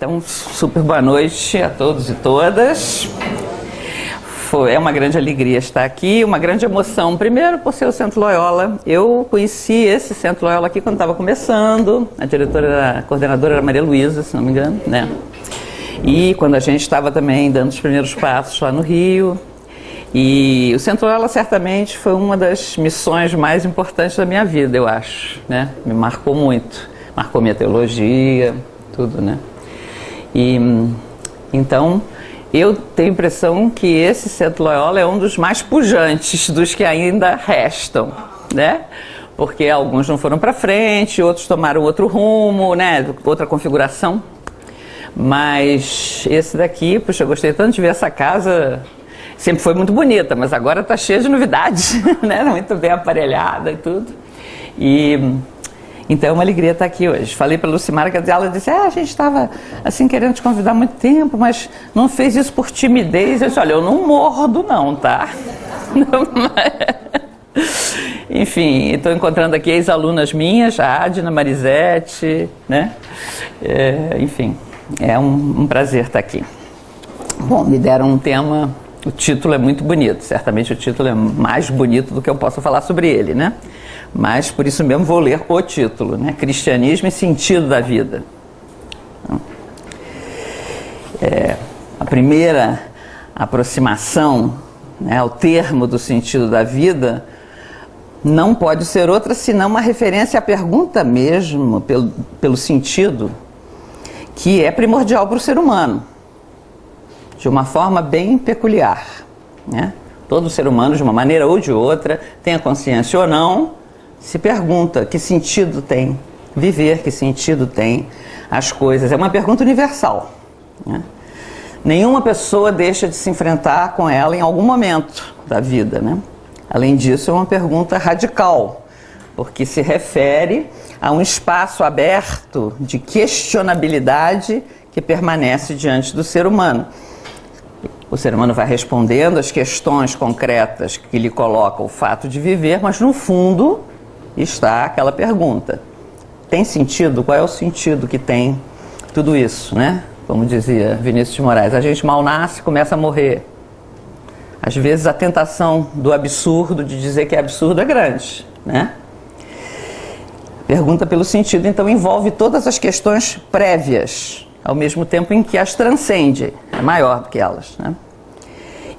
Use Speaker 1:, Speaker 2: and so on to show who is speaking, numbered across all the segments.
Speaker 1: Então, super boa noite a todos e todas. É uma grande alegria estar aqui, uma grande emoção. Primeiro, por ser o Centro Loyola. Eu conheci esse Centro Loyola aqui quando estava começando. A coordenadora era Maria Luísa, se não me engano, né? E quando a gente estava também dando os primeiros passos lá no Rio. E o Centro Loyola certamente foi uma das missões mais importantes da minha vida, eu acho, né? Me marcou muito. Marcou minha teologia, tudo, né? E então, eu tenho a impressão que esse Centro Loyola é um dos mais pujantes dos que ainda restam, né? Porque alguns não foram para frente, outros tomaram outro rumo, né? Outra configuração. Mas esse daqui, puxa, eu gostei tanto de ver essa casa. Sempre foi muito bonita, mas agora está cheia de novidades, né? Muito bem aparelhada e tudo. E então é uma alegria estar aqui hoje. Falei para a Lucimara, que ela disse, a gente estava assim querendo te convidar há muito tempo, mas não fez isso por timidez. Eu disse, olha, eu não mordo não, tá? Enfim, estou encontrando aqui ex-alunas minhas, a Adna, Marisete, né? Enfim, é um prazer estar aqui. Bom, me deram um tema, o título é muito bonito, certamente o título é mais bonito do que eu posso falar sobre ele, né? Mas, por isso mesmo, vou ler o título, né? Cristianismo e sentido da vida. A primeira aproximação, né, ao termo do sentido da vida não pode ser outra senão uma referência à pergunta mesmo, pelo sentido, que é primordial para o ser humano, de uma forma bem peculiar, né? Todo ser humano, de uma maneira ou de outra, tenha consciência ou não, se pergunta que sentido tem viver, que sentido tem as coisas. É uma pergunta universal, né? Nenhuma pessoa deixa de se enfrentar com ela em algum momento da vida, né? Além disso, é uma pergunta radical, porque se refere a um espaço aberto de questionabilidade que permanece diante do ser humano. O ser humano vai respondendo às questões concretas que lhe coloca o fato de viver, mas no fundo está aquela pergunta: tem sentido? Qual é o sentido que tem tudo isso, né? Como dizia Vinícius de Moraes, a gente mal nasce e começa a morrer. Às vezes a tentação do absurdo, de dizer que é absurdo, é grande, né? Pergunta pelo sentido, então, envolve todas as questões prévias, ao mesmo tempo em que as transcende, é maior do que elas, né?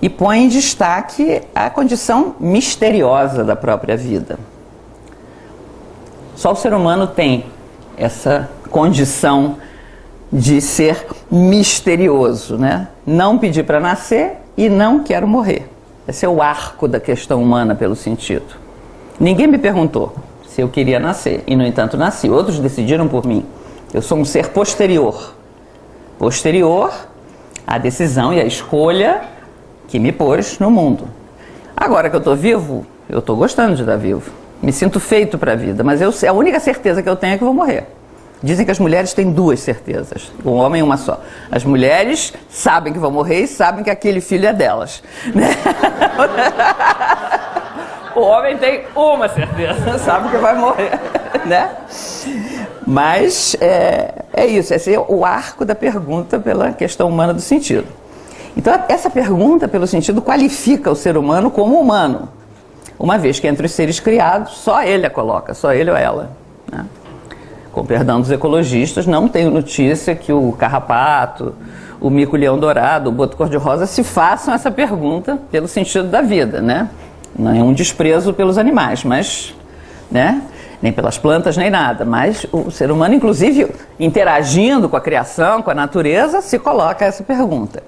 Speaker 1: E põe em destaque a condição misteriosa da própria vida. Só o ser humano tem essa condição de ser misterioso, né? Não pedi para nascer e não quero morrer. Esse é o arco da questão humana pelo sentido. Ninguém me perguntou se eu queria nascer e, no entanto, nasci. Outros decidiram por mim. Eu sou um ser posterior. Posterior à decisão e à escolha que me pôs no mundo. Agora que eu estou vivo, eu estou gostando de estar vivo. Me sinto feito para a vida, mas a única certeza que eu tenho é que vou morrer. Dizem que as mulheres têm duas certezas, o homem uma só. As mulheres sabem que vão morrer e sabem que aquele filho é delas, né? O homem tem uma certeza, sabe que vai morrer, né? Mas é isso, esse é o arco da pergunta pela questão humana do sentido. Então, essa pergunta pelo sentido qualifica o ser humano como humano, uma vez que entre os seres criados, só ele a coloca, só ele ou ela, né? Com perdão dos ecologistas, não tenho notícia que o carrapato, o mico-leão dourado, o boto cor-de-rosa se façam essa pergunta pelo sentido da vida, né? Não é um desprezo pelos animais, mas, né? Nem pelas plantas, nem nada, mas o ser humano, inclusive, interagindo com a criação, com a natureza, se coloca essa pergunta.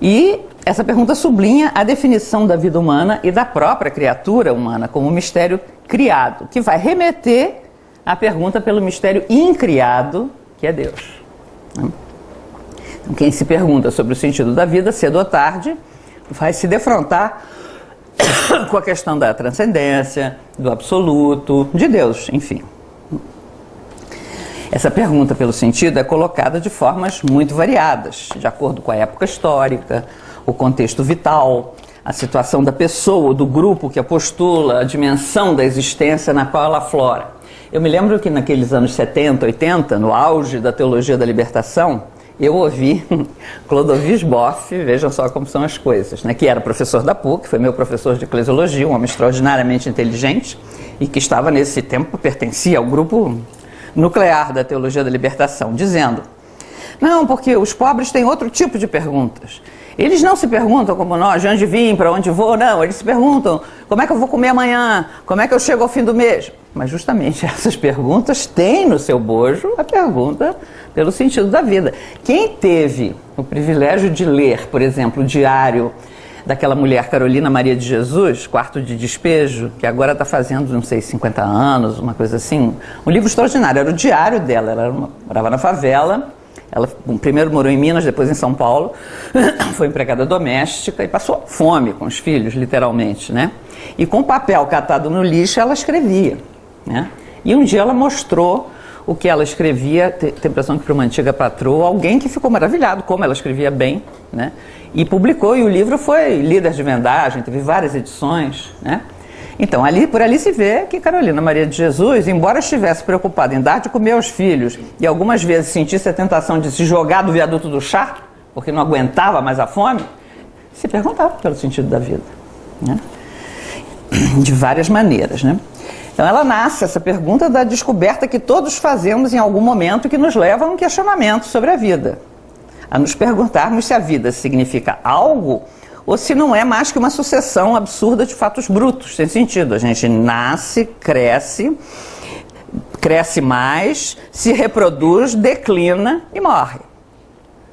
Speaker 1: E essa pergunta sublinha a definição da vida humana e da própria criatura humana como um mistério criado, que vai remeter à pergunta pelo mistério incriado, que é Deus. Então, quem se pergunta sobre o sentido da vida, cedo ou tarde, vai se defrontar com a questão da transcendência, do absoluto, de Deus, enfim. Essa pergunta pelo sentido é colocada de formas muito variadas, de acordo com a época histórica, o contexto vital, a situação da pessoa, do grupo que a postula, a dimensão da existência na qual ela aflora. Eu me lembro que naqueles anos 70, 80, no auge da teologia da libertação, eu ouvi Clodovis Boff, vejam só como são as coisas, né? Que era professor da PUC, foi meu professor de eclesiologia, um homem extraordinariamente inteligente e que estava nesse tempo, pertencia ao grupo nuclear da teologia da libertação, dizendo: não, porque os pobres têm outro tipo de perguntas. Eles não se perguntam como nós, de onde vim, para onde vou, não. Eles se perguntam, como é que eu vou comer amanhã? Como é que eu chego ao fim do mês? Mas justamente essas perguntas têm no seu bojo a pergunta pelo sentido da vida. Quem teve o privilégio de ler, por exemplo, o diário daquela mulher Carolina Maria de Jesus, Quarto de Despejo, que agora está fazendo, não sei, 50 anos, uma coisa assim, um livro extraordinário, era o diário dela, ela morava na favela. Ela primeiro morou em Minas, depois em São Paulo, foi empregada doméstica e passou fome com os filhos, literalmente, né? E com papel catado no lixo ela escrevia, né? E um dia ela mostrou o que ela escrevia, tem a impressão que para uma antiga patroa, alguém que ficou maravilhado como ela escrevia bem, né? E publicou, e o livro foi líder de vendagem, teve várias edições, né? Então, por ali se vê que Carolina Maria de Jesus, embora estivesse preocupada em dar de comer aos filhos e algumas vezes sentisse a tentação de se jogar do viaduto do chá, porque não aguentava mais a fome, se perguntava pelo sentido da vida, né? De várias maneiras, né? Então ela nasce, essa pergunta, da descoberta que todos fazemos em algum momento que nos leva a um questionamento sobre a vida. A nos perguntarmos se a vida significa algo ou se não é mais que uma sucessão absurda de fatos brutos, sem sentido. A gente nasce, cresce mais, se reproduz, declina e morre.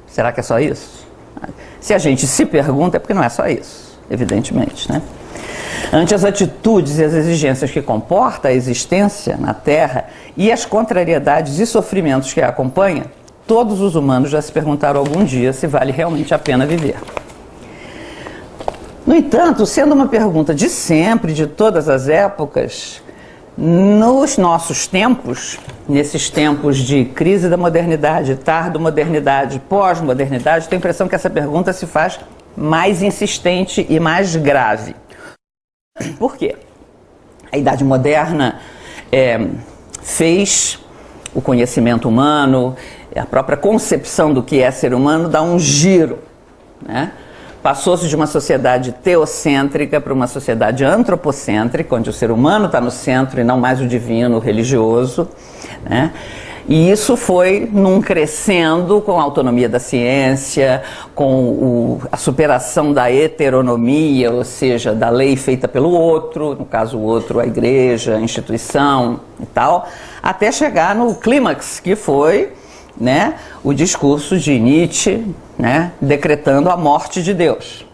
Speaker 1: Será que é só isso? Se a gente se pergunta, é porque não é só isso, evidentemente, né? Ante as atitudes e as exigências que comporta a existência na Terra e as contrariedades e sofrimentos que a acompanham, todos os humanos já se perguntaram algum dia se vale realmente a pena viver. No entanto, sendo uma pergunta de sempre, de todas as épocas, nos nossos tempos, nesses tempos de crise da modernidade, tardo-modernidade, pós-modernidade, tenho a impressão que essa pergunta se faz mais insistente e mais grave. Por quê? A Idade Moderna fez o conhecimento humano, a própria concepção do que é ser humano, dar um giro, né? Passou-se de uma sociedade teocêntrica para uma sociedade antropocêntrica, onde o ser humano está no centro e não mais o divino, o religioso, né? E isso foi num crescendo com a autonomia da ciência, com a superação da heteronomia, ou seja, da lei feita pelo outro, no caso o outro, a igreja, a instituição e tal, até chegar no clímax, que foi, né, o discurso de Nietzsche, né, decretando a morte de Deus.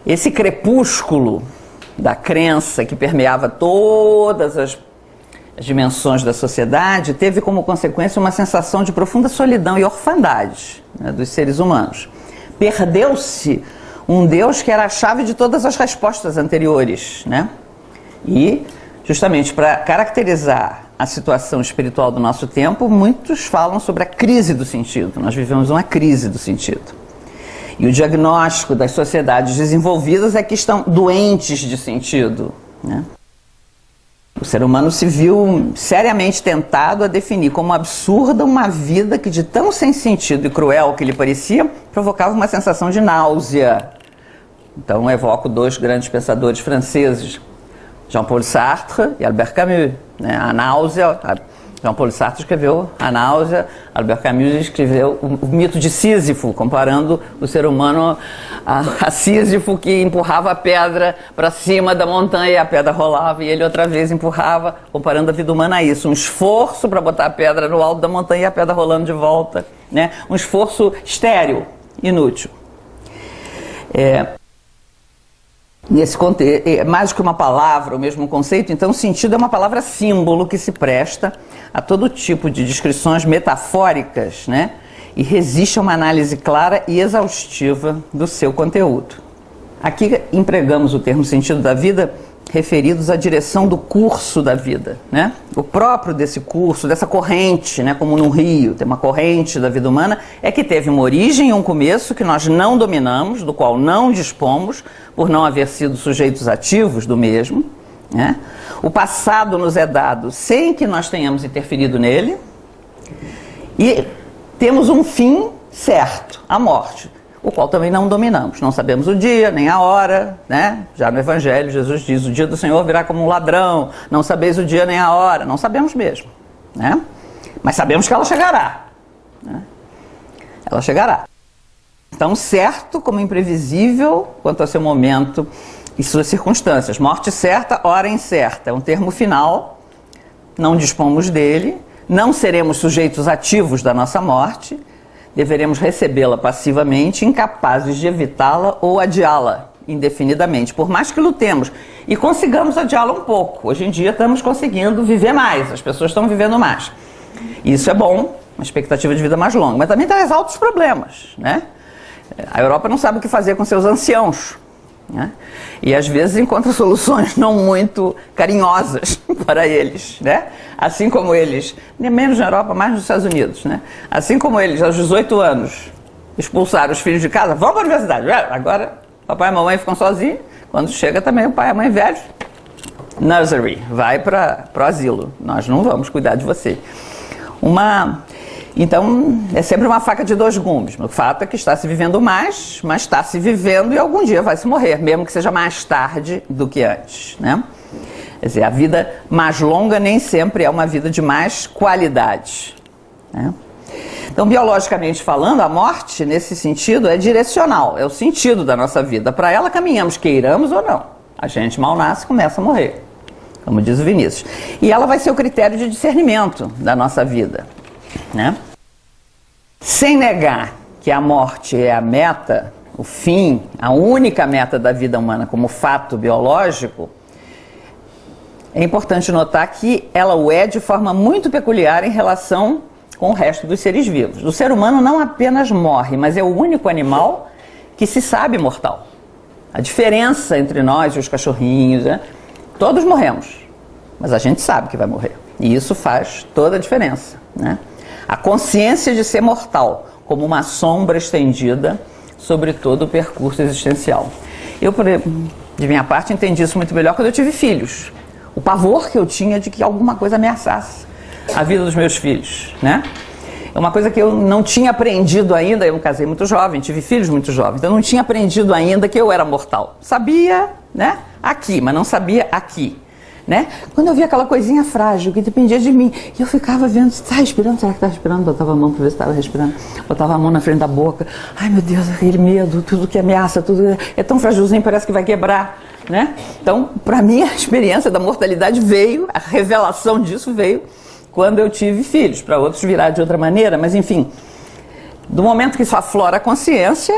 Speaker 1: Esse crepúsculo da crença que permeava todas as dimensões da sociedade teve como consequência uma sensação de profunda solidão e orfandade, né, dos seres humanos. Perdeu-se um Deus que era a chave de todas as respostas anteriores, né? E, justamente para caracterizar a situação espiritual do nosso tempo, muitos falam sobre a crise do sentido. Nós vivemos uma crise do sentido. E o diagnóstico das sociedades desenvolvidas é que estão doentes de sentido, né? O ser humano se viu seriamente tentado a definir como absurda uma vida que, de tão sem sentido e cruel que lhe parecia, provocava uma sensação de náusea. Então, evoco dois grandes pensadores franceses, Jean-Paul Sartre e Albert Camus, né? A náusea, Jean-Paul Sartre escreveu A Náusea, Albert Camus escreveu o mito de Sísifo, comparando o ser humano a Sísifo, que empurrava a pedra para cima da montanha e a pedra rolava e ele outra vez empurrava, comparando a vida humana a isso, um esforço para botar a pedra no alto da montanha e a pedra rolando de volta, né? Um esforço estéril, inútil. Nesse contexto, mais do que uma palavra, o mesmo conceito, então o sentido é uma palavra símbolo que se presta a todo tipo de descrições metafóricas, né? E resiste a uma análise clara e exaustiva do seu conteúdo. Aqui empregamos o termo sentido da vida referidos à direção do curso da vida, né? O próprio desse curso, dessa corrente, né? Como num rio, tem uma corrente da vida humana, é que teve uma origem e um começo que nós não dominamos, do qual não dispomos, por não haver sido sujeitos ativos do mesmo, né? O passado nos é dado sem que nós tenhamos interferido nele, e temos um fim certo, a morte, o qual também não dominamos. Não sabemos o dia, nem a hora, né? Já no Evangelho, Jesus diz, o dia do Senhor virá como um ladrão, não sabeis o dia nem a hora. Não sabemos mesmo, né? Mas sabemos que ela chegará, né? Ela chegará. Tão certo como imprevisível quanto a seu momento e suas circunstâncias. Morte certa, hora incerta. É um termo final, não dispomos dele, não seremos sujeitos ativos da nossa morte, deveremos recebê-la passivamente, incapazes de evitá-la ou adiá-la indefinidamente, por mais que lutemos e consigamos adiá-la um pouco. Hoje em dia estamos conseguindo viver mais, as pessoas estão vivendo mais. Isso é bom, uma expectativa de vida mais longa, mas também traz altos problemas, né? A Europa não sabe o que fazer com seus anciãos, né? E às vezes encontra soluções não muito carinhosas para eles, né? Assim como eles, nem menos na Europa, mais nos Estados Unidos, né? Assim como eles, aos 18 anos, expulsaram os filhos de casa, vão para a universidade, agora papai e mamãe ficam sozinhos, quando chega também o pai e a mãe velhos, nursery, vai para o asilo, nós não vamos cuidar de você. Então, é sempre uma faca de dois gumes. O fato é que está se vivendo mais, mas está se vivendo e algum dia vai se morrer, mesmo que seja mais tarde do que antes, né? Quer dizer, a vida mais longa nem sempre é uma vida de mais qualidade, né? Então, biologicamente falando, a morte, nesse sentido, é direcional, é o sentido da nossa vida. Para ela caminhamos, queiramos ou não. A gente mal nasce e começa a morrer, como diz o Vinícius. E ela vai ser o critério de discernimento da nossa vida, né? Sem negar que a morte é a meta, o fim, a única meta da vida humana como fato biológico, é importante notar que ela o é de forma muito peculiar em relação com o resto dos seres vivos. O ser humano não apenas morre, mas é o único animal que se sabe mortal. A diferença entre nós e os cachorrinhos, né? Todos morremos, mas a gente sabe que vai morrer. E isso faz toda a diferença, né? A consciência de ser mortal, como uma sombra estendida sobre todo o percurso existencial. Eu, de minha parte, entendi isso muito melhor quando eu tive filhos. O pavor que eu tinha de que alguma coisa ameaçasse a vida dos meus filhos, né? É uma coisa que eu não tinha aprendido ainda. Eu me casei muito jovem, tive filhos muito jovens, então eu não tinha aprendido ainda que eu era mortal. Sabia, né, aqui, mas não sabia aqui, né? Quando eu via aquela coisinha frágil que dependia de mim, e eu ficava vendo, está respirando? Será que está respirando? Botava a mão para ver se estava respirando, botava a mão na frente da boca, ai meu Deus, aquele medo, tudo que ameaça, tudo é tão frágilzinho, parece que vai quebrar, né? Então, para mim, a experiência da mortalidade veio, a revelação disso veio quando eu tive filhos, para outros virá de outra maneira, mas enfim, do momento que isso aflora a consciência,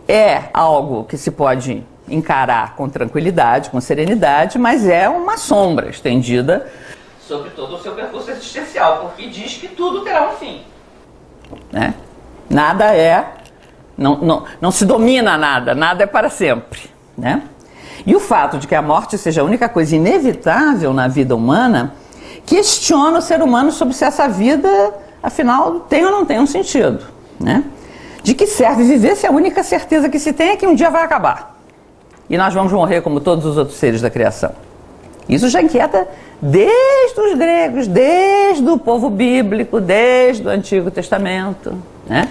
Speaker 1: é algo que se pode encarar com tranquilidade, com serenidade, mas é uma sombra estendida sobre todo o seu percurso existencial, porque diz que tudo terá um fim, né? Nada é, não se domina nada, nada é para sempre, né? E o fato de que a morte seja a única coisa inevitável na vida humana questiona o ser humano sobre se essa vida, afinal, tem ou não tem um sentido, né? De que serve viver se a única certeza que se tem é que um dia vai acabar e nós vamos morrer como todos os outros seres da criação. Isso já inquieta desde os gregos, desde o povo bíblico, desde o Antigo Testamento, né?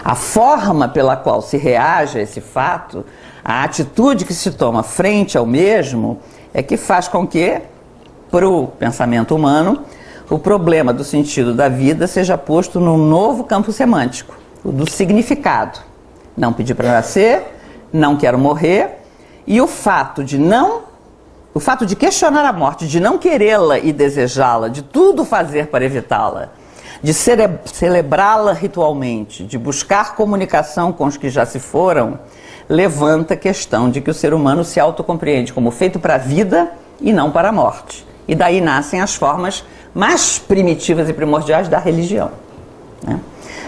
Speaker 1: A forma pela qual se reage a esse fato, a atitude que se toma frente ao mesmo, é que faz com que, para o pensamento humano, o problema do sentido da vida seja posto num novo campo semântico, o do significado. Não pedi para nascer, não quero morrer, e o fato de questionar a morte, de não querê-la e desejá-la, de tudo fazer para evitá-la, de celebrá-la ritualmente, de buscar comunicação com os que já se foram, levanta a questão de que o ser humano se autocompreende como feito para a vida e não para a morte. E daí nascem as formas mais primitivas e primordiais da religião, né?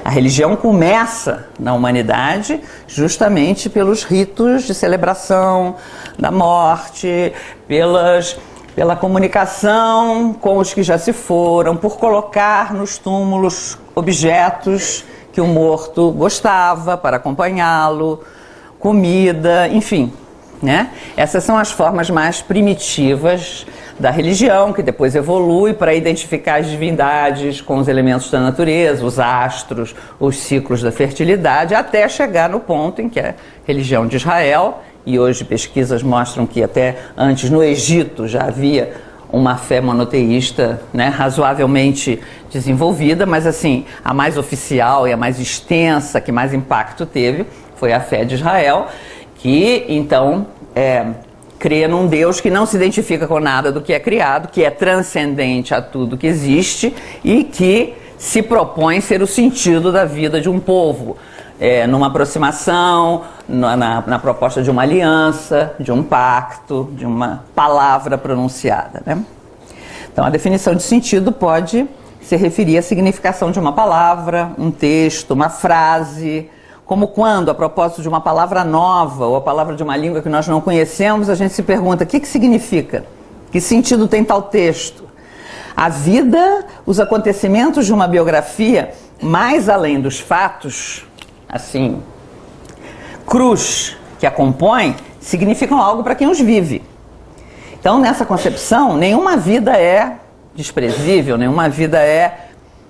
Speaker 1: A religião começa na humanidade justamente pelos ritos de celebração da morte, pela comunicação com os que já se foram, por colocar nos túmulos objetos que o morto gostava para acompanhá-lo, comida, enfim, né? Essas são as formas mais primitivas da religião, que depois evolui para identificar as divindades com os elementos da natureza, os astros, os ciclos da fertilidade, até chegar no ponto em que a religião de Israel, e hoje pesquisas mostram que até antes no Egito já havia uma fé monoteísta, né, razoavelmente desenvolvida, mas assim, a mais oficial e a mais extensa, que mais impacto teve, foi a fé de Israel, que então crê num Deus que não se identifica com nada do que é criado, que é transcendente a tudo que existe e que se propõe ser o sentido da vida de um povo, numa aproximação, na proposta de uma aliança, de um pacto, de uma palavra pronunciada, né? Então, a definição de sentido pode se referir à significação de uma palavra, um texto, uma frase, como quando, a propósito de uma palavra nova ou a palavra de uma língua que nós não conhecemos, a gente se pergunta: o que significa? Que sentido tem tal texto? A vida, os acontecimentos de uma biografia, mais além dos fatos, assim, crus que a compõem, significam algo para quem os vive. Então, nessa concepção, nenhuma vida é desprezível, nenhuma vida é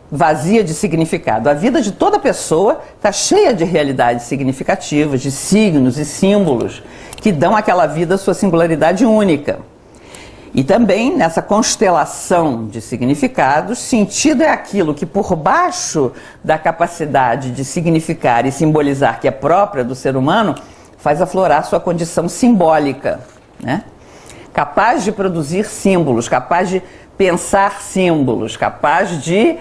Speaker 1: vazia de significado. A vida de toda pessoa está cheia de realidades significativas, de signos e símbolos que dão àquela vida sua singularidade única. E também, nessa constelação de significados, sentido é aquilo que, por baixo da capacidade de significar e simbolizar que é própria do ser humano, faz aflorar sua condição simbólica, né? Capaz de produzir símbolos, capaz de pensar símbolos, capaz de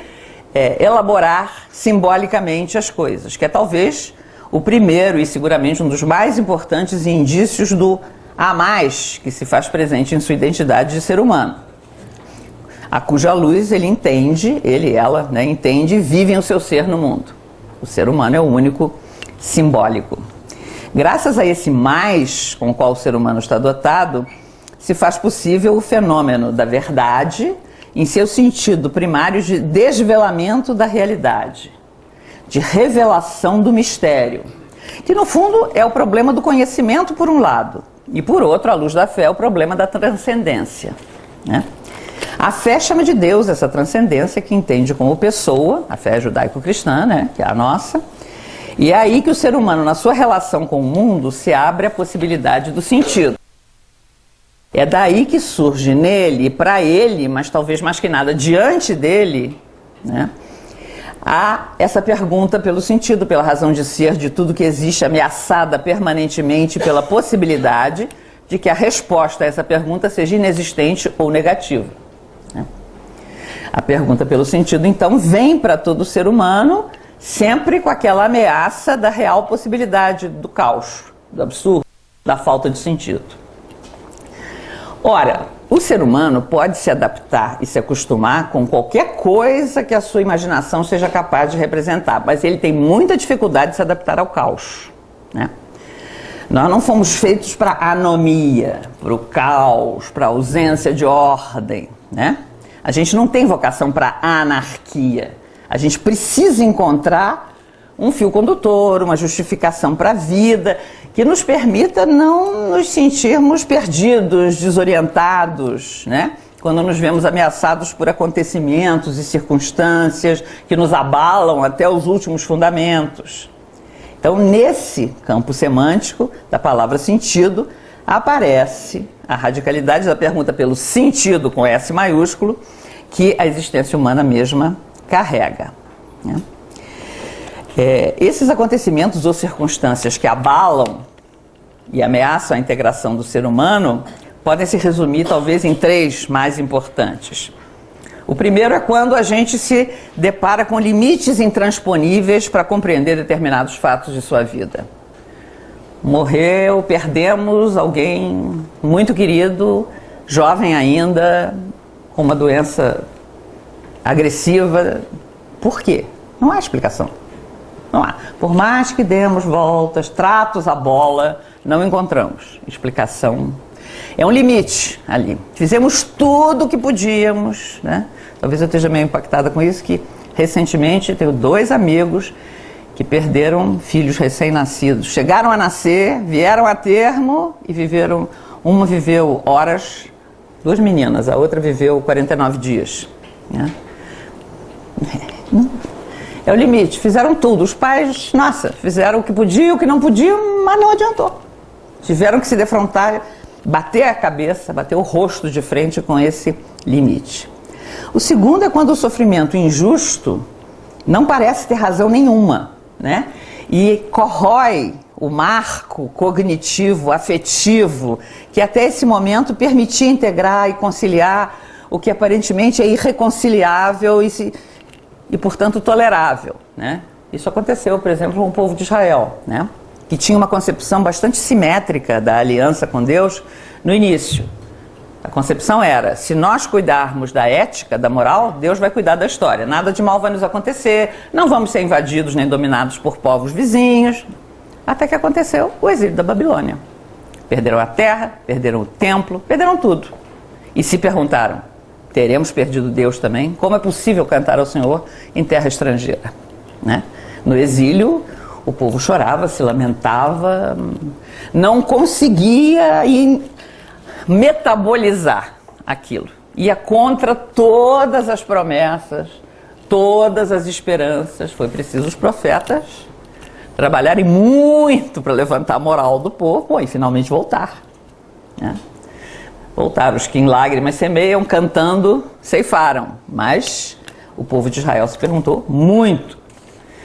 Speaker 1: elaborar simbolicamente as coisas, que é talvez o primeiro e seguramente um dos mais importantes indícios do a mais que se faz presente em sua identidade de ser humano, a cuja luz ele entende, ele e ela, né, entende e vivem o seu ser no mundo. O ser humano é o único simbólico. Graças a esse mais com o qual o ser humano está dotado, se faz possível o fenômeno da verdade em seu sentido primário de desvelamento da realidade, de revelação do mistério, que no fundo é o problema do conhecimento por um lado, e por outro, à luz da fé, o problema da transcendência, né? A fé chama de Deus essa transcendência que entende como pessoa, a fé judaico-cristã, né, que é a nossa, e é aí que o ser humano, na sua relação com o mundo, se abre a possibilidade do sentido. É daí que surge nele, e para ele, mas talvez mais que nada diante dele, né, há essa pergunta pelo sentido, pela razão de ser de tudo que existe, ameaçada permanentemente pela possibilidade de que a resposta a essa pergunta seja inexistente ou negativa, né? A pergunta pelo sentido, então, vem para todo ser humano sempre com aquela ameaça da real possibilidade do caos, do absurdo, da falta de sentido. Ora, o ser humano pode se adaptar e se acostumar com qualquer coisa que a sua imaginação seja capaz de representar, mas ele tem muita dificuldade de se adaptar ao caos, né? Nós não fomos feitos para a anomia, para o caos, para a ausência de ordem, né? A gente não tem vocação para a anarquia. A gente precisa encontrar um fio condutor, uma justificação para a vida que nos permita não nos sentirmos perdidos, desorientados, né? Quando nos vemos ameaçados por acontecimentos e circunstâncias que nos abalam até os últimos fundamentos. Então, nesse campo semântico da palavra sentido, aparece a radicalidade da pergunta pelo sentido com S maiúsculo que a existência humana mesma carrega, né? Esses acontecimentos ou circunstâncias que abalam e ameaçam a integração do ser humano podem se resumir talvez em três mais importantes. O primeiro é quando a gente se depara com limites intransponíveis para compreender determinados fatos de sua vida. Morreu, perdemos alguém muito querido, jovem ainda, com uma doença agressiva. Por quê? Não há explicação. Não há. Por mais que demos voltas, tratos à bola, não encontramos explicação. É um limite ali. Fizemos tudo o que podíamos, né? Talvez eu esteja meio impactada com isso, que recentemente tenho 2 amigos que perderam filhos recém-nascidos. Chegaram a nascer, vieram a termo e viveram. Uma viveu horas, Duas meninas, a outra viveu 49 dias. Né? É o limite, fizeram tudo. Os pais, nossa, fizeram o que podiam, o que não podiam, mas não adiantou. Tiveram que se defrontar, bater a cabeça, bater o rosto de frente com esse limite. O segundo é quando o sofrimento injusto não parece ter razão nenhuma, né? E corrói o marco cognitivo, afetivo, que até esse momento permitia integrar e conciliar o que aparentemente é irreconciliável e portanto, tolerável, né? Isso aconteceu, por exemplo, com o povo de Israel, né? Que tinha uma concepção bastante simétrica da aliança com Deus no início. A concepção era, se nós cuidarmos da ética, da moral, Deus vai cuidar da história. Nada de mal vai nos acontecer, não vamos ser invadidos nem dominados por povos vizinhos. Até que aconteceu o exílio da Babilônia. Perderam a terra, perderam o templo, perderam tudo. E se perguntaram, teremos perdido Deus também? Como é possível cantar ao Senhor em terra estrangeira? Né? No exílio, o povo chorava, se lamentava, não conseguia metabolizar aquilo. Ia contra todas as promessas, todas as esperanças. Foi preciso os profetas trabalharem muito para levantar a moral do povo e finalmente voltar. Né? Voltaram, os que em lágrimas semeiam, cantando, ceifaram. Mas o povo de Israel se perguntou muito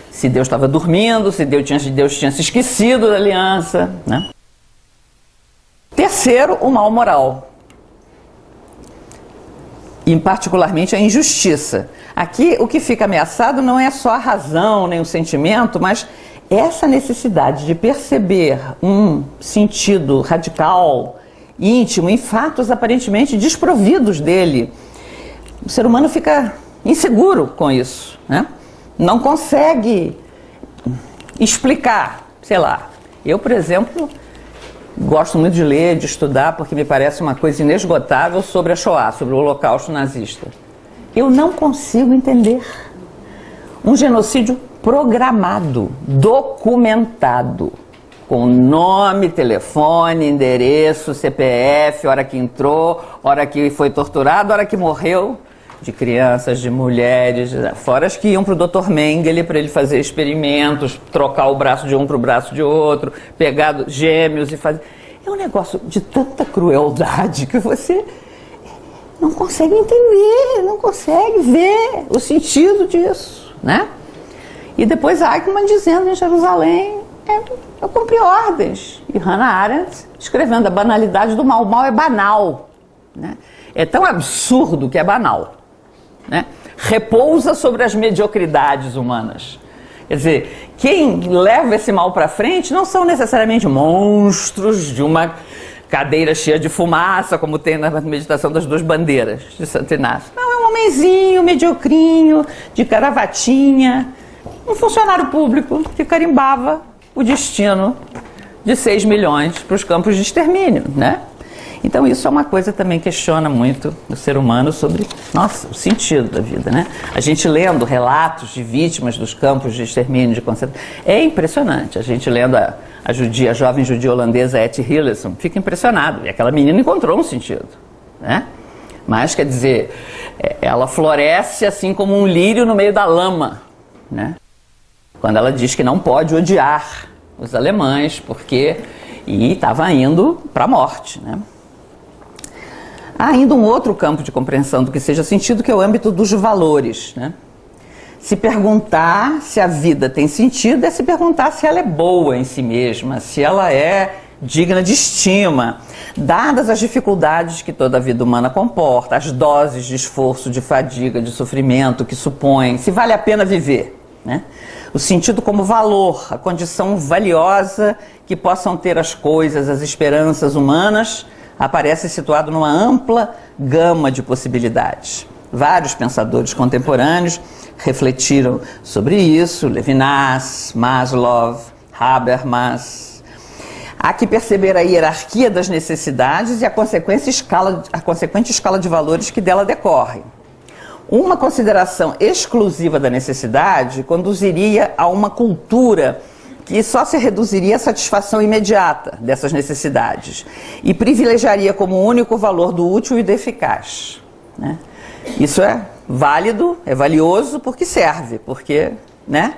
Speaker 1: se Deus estava dormindo, se Deus tinha se esquecido da aliança. Né? Terceiro, o mal moral. E particularmente a injustiça. Aqui o que fica ameaçado não é só a razão nem o sentimento, mas essa necessidade de perceber um sentido radical, íntimo, em fatos aparentemente desprovidos dele. O ser humano fica inseguro com isso, né? Não consegue explicar, sei lá. Eu, por exemplo, gosto muito de ler, de estudar, porque me parece uma coisa inesgotável sobre a Shoah, sobre o Holocausto nazista. Eu não consigo entender um genocídio programado, documentado, com nome, telefone, endereço, CPF, hora que entrou, hora que foi torturado, hora que morreu, de crianças, de mulheres, fora as que iam para o Dr. Mengele para ele fazer experimentos, trocar o braço de um para o braço de outro, pegar gêmeos e fazer... É um negócio de tanta crueldade que você não consegue entender, não consegue ver o sentido disso, né? E depois Eichmann dizendo em Jerusalém, eu cumpri ordens. E Hannah Arendt escrevendo a banalidade do mal. O mal é banal, né? É tão absurdo que é banal, né? Repousa sobre as mediocridades humanas. Quer dizer, quem leva esse mal para frente não são necessariamente monstros de uma cadeira cheia de fumaça, como tem na meditação das duas bandeiras de Santo Inácio. Não, é um homenzinho, mediocrinho, de caravatinha, um funcionário público que carimbava o destino de 6 milhões para os campos de extermínio, né? Então isso é uma coisa que também questiona muito o ser humano sobre, nossa, o sentido da vida, né? A gente lendo relatos de vítimas dos campos de extermínio, de concentração, é impressionante. A gente lendo a jovem judia holandesa Etty Hillesum, fica impressionado. E aquela menina encontrou um sentido, né? Mas, quer dizer, ela floresce assim como um lírio no meio da lama, né? Quando ela diz que não pode odiar os alemães, porque... E estava indo para a morte, né? Há ainda um outro campo de compreensão do que seja sentido, que é o âmbito dos valores, né? Se perguntar se a vida tem sentido é se perguntar se ela é boa em si mesma, se ela é digna de estima, dadas as dificuldades que toda a vida humana comporta, as doses de esforço, de fadiga, de sofrimento que supõe, se vale a pena viver, né? O sentido como valor, a condição valiosa que possam ter as coisas, as esperanças humanas, aparece situado numa ampla gama de possibilidades. Vários pensadores contemporâneos refletiram sobre isso, Levinas, Maslow, Habermas. Há que perceber a hierarquia das necessidades e a consequente escala de valores que dela decorre. Uma consideração exclusiva da necessidade conduziria a uma cultura que só se reduziria à satisfação imediata dessas necessidades e privilegiaria como único valor do útil e do eficaz, né? Isso é válido, é valioso porque serve, porque, né,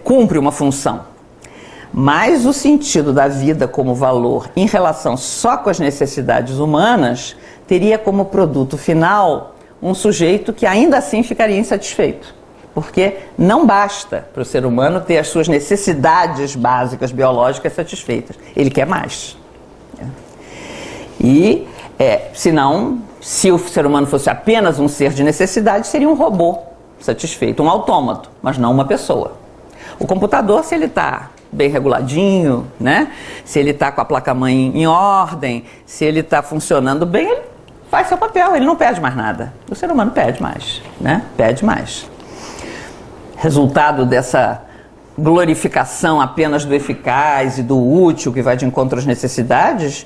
Speaker 1: cumpre uma função. Mas o sentido da vida como valor em relação só com as necessidades humanas teria como produto final um sujeito que ainda assim ficaria insatisfeito. Porque não basta para o ser humano ter as suas necessidades básicas biológicas satisfeitas. Ele quer mais. E, senão, se o ser humano fosse apenas um ser de necessidade, seria um robô satisfeito, um autômato, mas não uma pessoa. O computador, se ele está bem reguladinho, né? Se ele está com a placa-mãe em ordem, se ele está funcionando bem, ele faz seu papel, ele não pede mais nada. O ser humano pede mais, né? Pede mais. Resultado dessa glorificação apenas do eficaz e do útil que vai de encontro às necessidades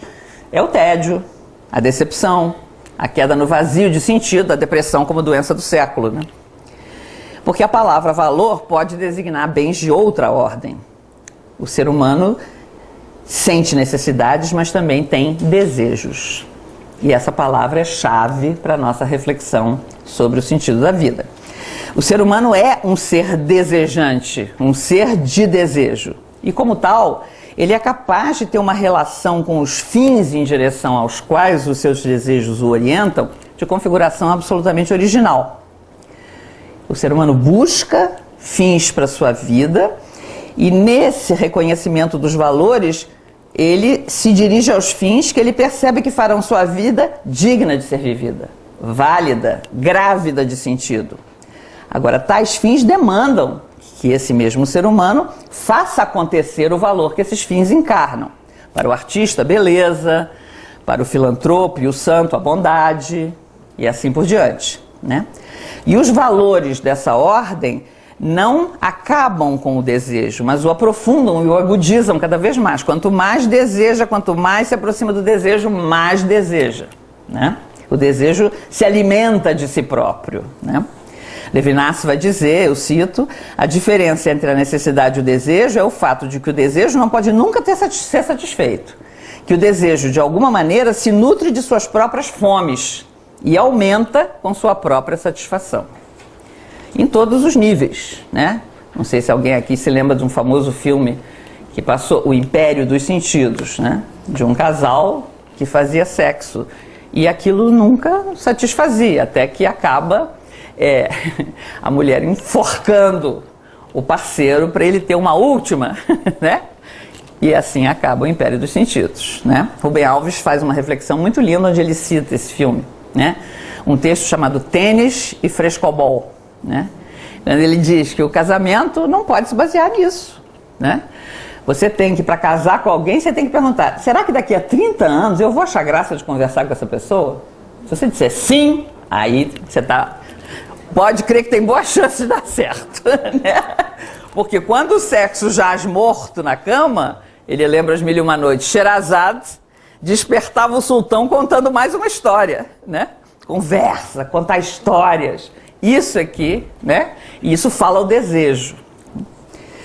Speaker 1: é o tédio, a decepção, a queda no vazio de sentido, a depressão como doença do século, né? Porque a palavra valor pode designar bens de outra ordem. O ser humano sente necessidades, mas também tem desejos. E essa palavra é chave para a nossa reflexão sobre o sentido da vida. O ser humano é um ser desejante, um ser de desejo. E como tal, ele é capaz de ter uma relação com os fins em direção aos quais os seus desejos o orientam de configuração absolutamente original. O ser humano busca fins para a sua vida e nesse reconhecimento dos valores, ele se dirige aos fins que ele percebe que farão sua vida digna de ser vivida, válida, grávida de sentido. Agora, tais fins demandam que esse mesmo ser humano faça acontecer o valor que esses fins encarnam. Para o artista, a beleza, para o filantropo e o santo, a bondade, e assim por diante, né? E os valores dessa ordem não acabam com o desejo, mas o aprofundam e o agudizam cada vez mais. Quanto mais deseja, quanto mais se aproxima do desejo, mais deseja, né? O desejo se alimenta de si próprio, né? Levinas vai dizer, eu cito, a diferença entre a necessidade e o desejo é o fato de que o desejo não pode nunca ser satisfeito, que o desejo, de alguma maneira, se nutre de suas próprias fomes e aumenta com sua própria satisfação. Em todos os níveis, né? Não sei se alguém aqui se lembra de um famoso filme que passou, O Império dos Sentidos, né? De um casal que fazia sexo e aquilo nunca satisfazia, até que acaba a mulher enforcando o parceiro para ele ter uma última, né? E assim acaba o Império dos Sentidos, né? Rubem Alves faz uma reflexão muito linda onde ele cita esse filme, né? Um texto chamado Tênis e Frescobol, né? Ele diz que o casamento não pode se basear nisso, né? Você tem que, para casar com alguém, você tem que perguntar, será que daqui a 30 anos eu vou achar graça de conversar com essa pessoa? Se você disser sim, aí você pode crer que tem boa chance de dar certo, né? Porque quando o sexo jaz morto na cama, ele lembra as Mil e Uma Noites, Sherazade despertava o sultão contando mais uma história, né? Conversa, contar histórias. Isso aqui, né? E isso fala o desejo.